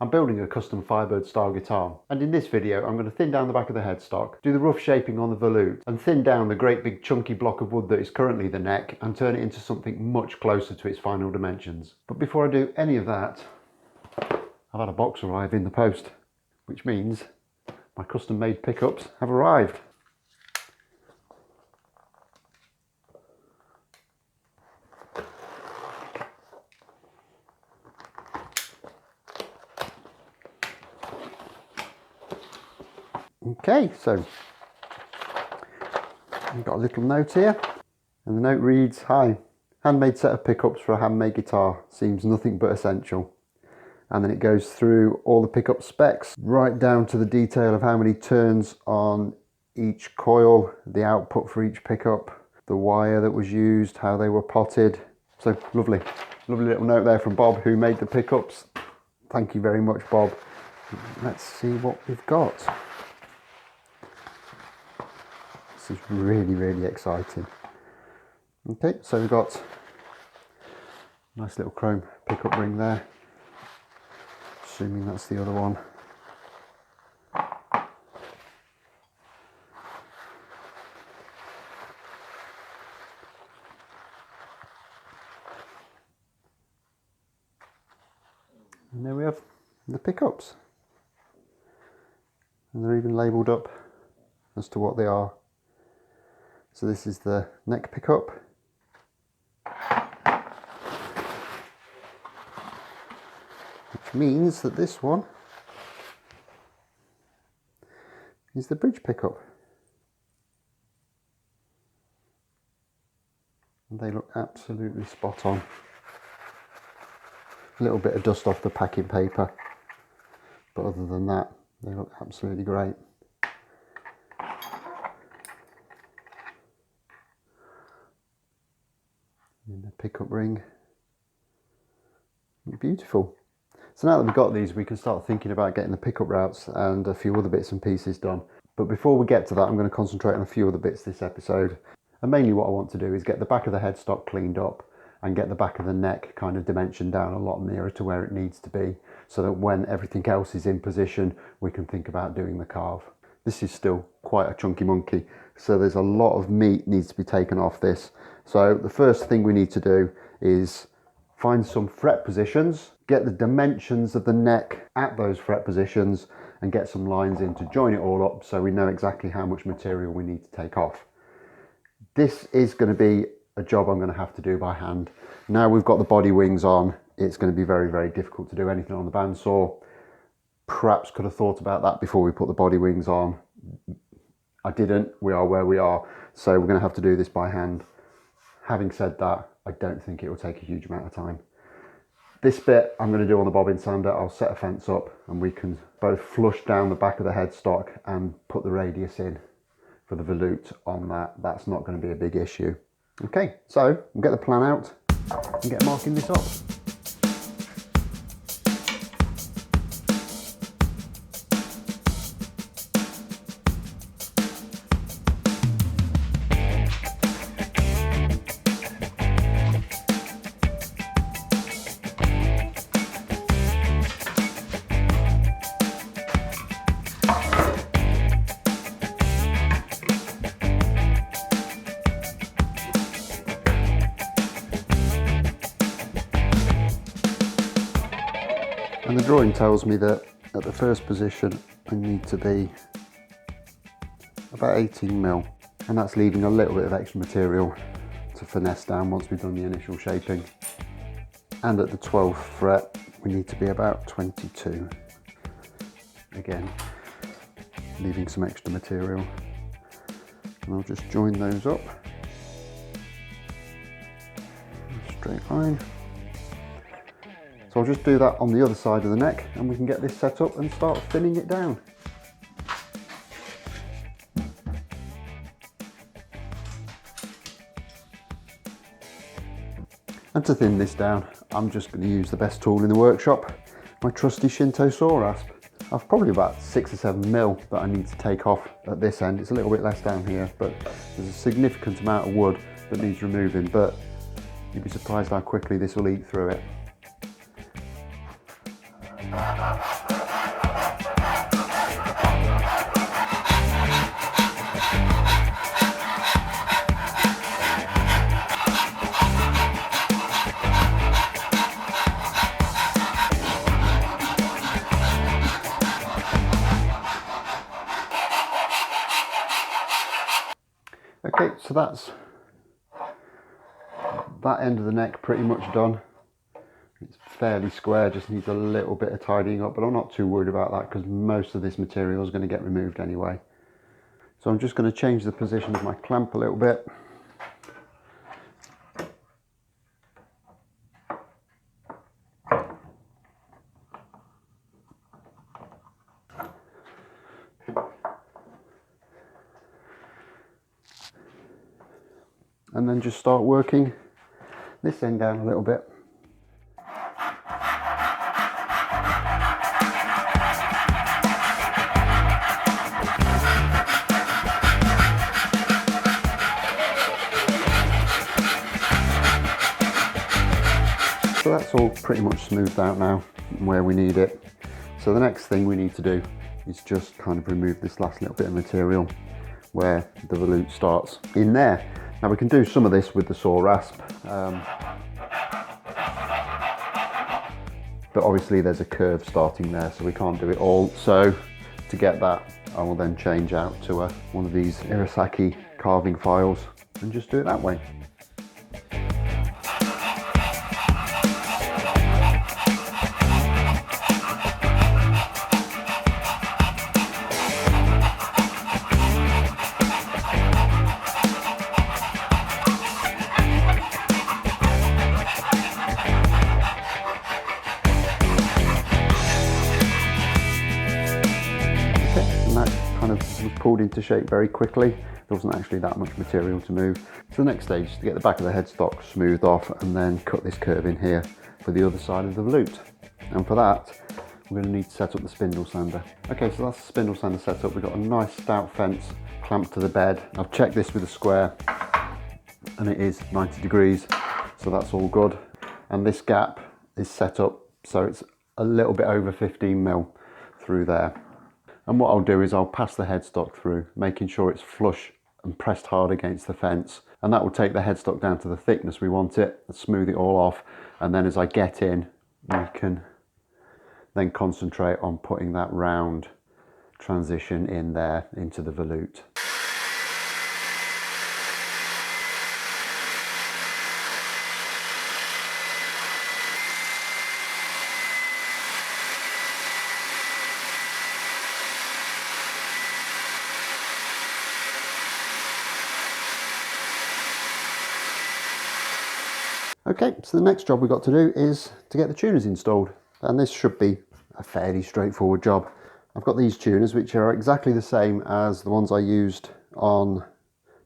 I'm building a custom Firebird style guitar, and in this video I'm going to thin down the back of the headstock, do the rough shaping on the volute, and thin down the great big chunky block of wood that is currently the neck and turn it into something much closer to its final dimensions. But before I do any of that, I've had a box arrive in the post, which means my custom made pickups have arrived. Okay, so I've got a little note here, and the note reads, "Hi, handmade set of pickups for a handmade guitar, seems nothing but essential." And then it goes through all the pickup specs, right down to the detail of how many turns on each coil, the output for each pickup, the wire that was used, how they were potted. So lovely little note there from Bob, who made the pickups. Thank you very much, Bob. Let's see what we've got. This is really exciting. Okay, so we've got a nice little chrome pickup ring there. Assuming that's the other one. And there we have the pickups. And they're even labelled up as to what they are. So this is the neck pickup. Which means that this one is the bridge pickup. And they look absolutely spot on. A little bit of dust off the packing paper, but other than that, they look absolutely great. And the pickup ring, beautiful. So now that we've got these, we can start thinking about getting the pickup routes and a few other bits and pieces done. But before we get to that, I'm going to concentrate on a few other bits this episode. And mainly what I want to do is get the back of the headstock cleaned up and get the back of the neck kind of dimensioned down a lot nearer to where it needs to be, so that when everything else is in position, we can think about doing the carve. This is still quite a chunky monkey, so there's a lot of meat needs to be taken off this. So the first thing we need to do is find some fret positions, get the dimensions of the neck at those fret positions, and get some lines in to join it all up so we know exactly how much material we need to take off. This is going to be a job I'm going to have to do by hand. Now we've got the body wings on, it's going to be very difficult to do anything on the bandsaw. Perhaps could have thought about that before we put the body wings on. I didn't. We are where we are, so we're going to have to do this by hand. Having said that, I don't think it will take a huge amount of time. This bit I'm going to do on the bobbin sander. I'll set a fence up and we can both flush down the back of the headstock and put the radius in for the volute on that. That's not going to be a big issue. Okay, so we'll get the plan out and get marking this up. And the drawing tells me that at the first position I need to be about 18mm, and that's leaving a little bit of extra material to finesse down once we've done the initial shaping. And at the 12th fret we need to be about 22. Again, leaving some extra material. And I'll just join those up. Straight line. So I'll just do that on the other side of the neck and we can get this set up and start thinning it down. And to thin this down, I'm just going to use the best tool in the workshop, my trusty Shinto saw rasp. I've probably about 6 or 7mm that I need to take off at this end. It's a little bit less down here, but there's a significant amount of wood that needs removing, but you'd be surprised how quickly this will eat through it. Okay, so that's that end of the neck pretty much done. It's fairly square, just needs a little bit of tidying up, but I'm not too worried about that because most of this material is going to get removed anyway. So I'm just going to change the position of my clamp a little bit. And then just start working this end down a little bit. So that's all pretty much smoothed out now where we need it. So the next thing we need to do is just kind of remove this last little bit of material where the volute starts in there. Now we can do some of this with the saw rasp, but obviously there's a curve starting there, so we can't do it all. So to get that, I will then change out to one of these Irasaki carving files and just do it that way. Was pulled into shape very quickly. There wasn't actually that much material to move. So the next stage is to get the back of the headstock smoothed off and then cut this curve in here for the other side of the volute. And for that, we're going to need to set up the spindle sander. Okay, so that's the spindle sander set up. We've got a nice stout fence clamped to the bed. I've checked this with a square and it is 90 degrees, so that's all good. And this gap is set up so it's a little bit over 15 mil through there. And what I'll do is I'll pass the headstock through, making sure it's flush and pressed hard against the fence. And that will take the headstock down to the thickness we want it, and smooth it all off. And then as I get in, we can then concentrate on putting that round transition in there into the volute. Okay, so the next job we've got to do is to get the tuners installed, and this should be a fairly straightforward job. I've got these tuners which are exactly the same as the ones I used on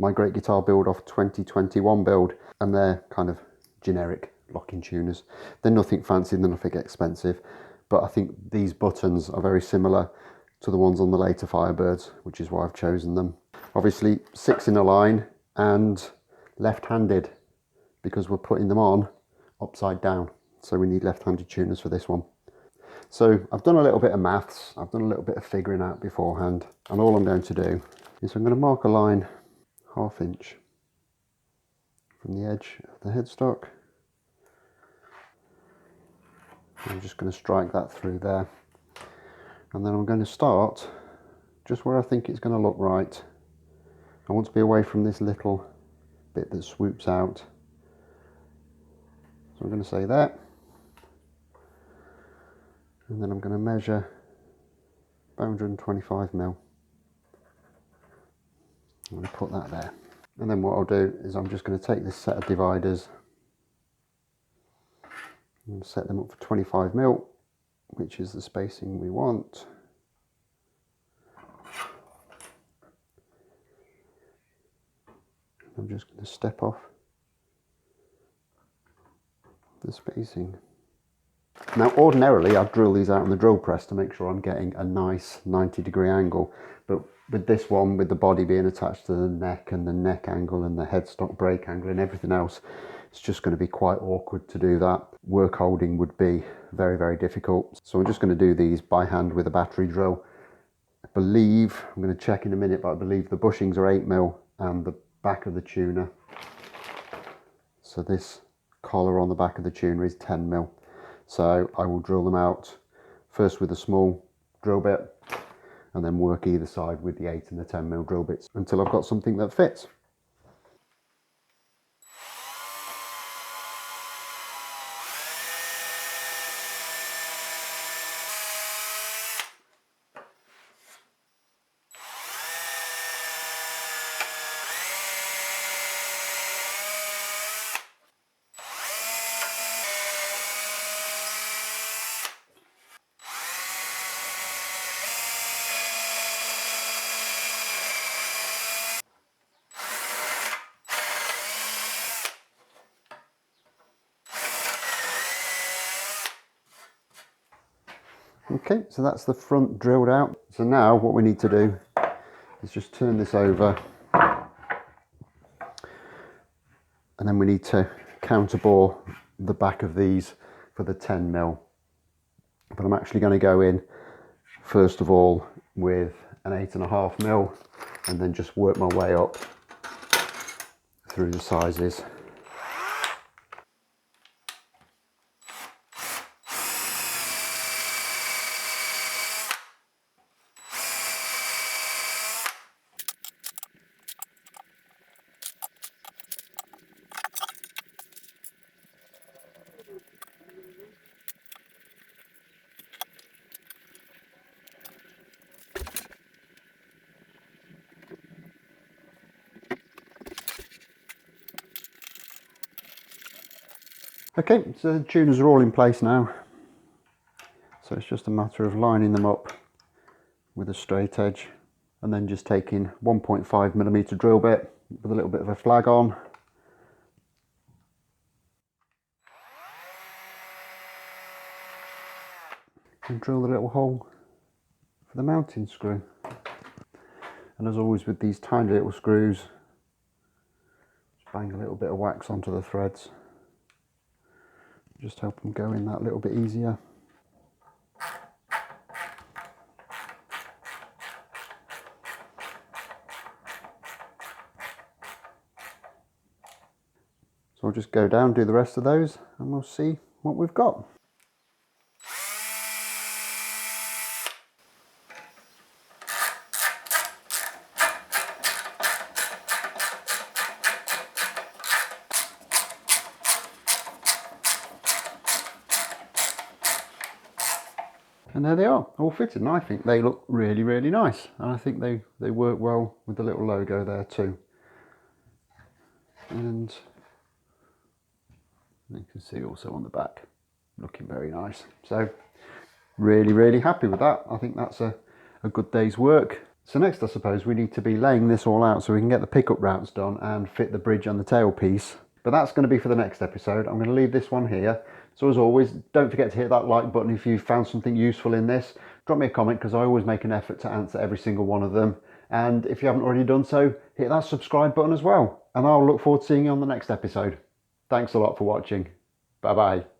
my Great Guitar Build Off 2021 build, and they're kind of generic locking tuners. They're nothing fancy, they're nothing expensive, but I think these buttons are very similar to the ones on the later Firebirds, which is why I've chosen them. Obviously 6 in a line and left-handed, because we're putting them on upside down, so we need left-handed tuners for this one. So I've done a little bit of maths, I've done a little bit of figuring out beforehand, and all I'm going to do is I'm going to mark a line 1/2 inch from the edge of the headstock. I'm just going to strike that through there, and then I'm going to start just where I think it's going to look right. I want to be away from this little bit that swoops out. So I'm going to say that, and then I'm going to measure about 125 mil. I'm going to put that there. And then what I'll do is I'm just going to take this set of dividers and set them up for 25 mil, which is the spacing we want. I'm just going to step off the spacing. Now ordinarily I'd drill these out on the drill press to make sure I'm getting a nice 90-degree angle, but with this one, with the body being attached to the neck and the neck angle and the headstock brake angle and everything else, it's just going to be quite awkward to do that. Work holding would be very, very difficult. So I'm just going to do these by hand with a battery drill. I believe, I'm going to check in a minute, but I believe the bushings are 8mm and the back of the tuner. So this collar on the back of the tuner is 10mm. So I will drill them out first with a small drill bit and then work either side with the 8 and the 10mm drill bits until I've got something that fits. Okay, so that's the front drilled out. So now what we need to do is just turn this over, and then we need to counterbore the back of these for the 10mm. But I'm actually going to go in first of all with an 8.5mm and then just work my way up through the sizes. Okay, so the tuners are all in place now. So it's just a matter of lining them up with a straight edge and then just taking 1.5mm drill bit with a little bit of a flag on. And drill the little hole for the mounting screw. And as always with these tiny little screws, just bang a little bit of wax onto the threads. Just help them go in that little bit easier. So I'll just go down, do the rest of those, and we'll see what we've got. And there they are, all fitted, and I think they look really, really nice. And I think they work well with the little logo there too. And you can see also on the back, looking very nice. So really, really happy with that. I think that's a good day's work. So next, I suppose, we need to be laying this all out so we can get the pickup routes done and fit the bridge on the tailpiece. But that's going to be for the next episode. I'm going to leave this one here. So as always, don't forget to hit that like button if you found something useful in this. Drop me a comment because I always make an effort to answer every single one of them. And if you haven't already done so, hit that subscribe button as well. And I'll look forward to seeing you on the next episode. Thanks a lot for watching. Bye bye.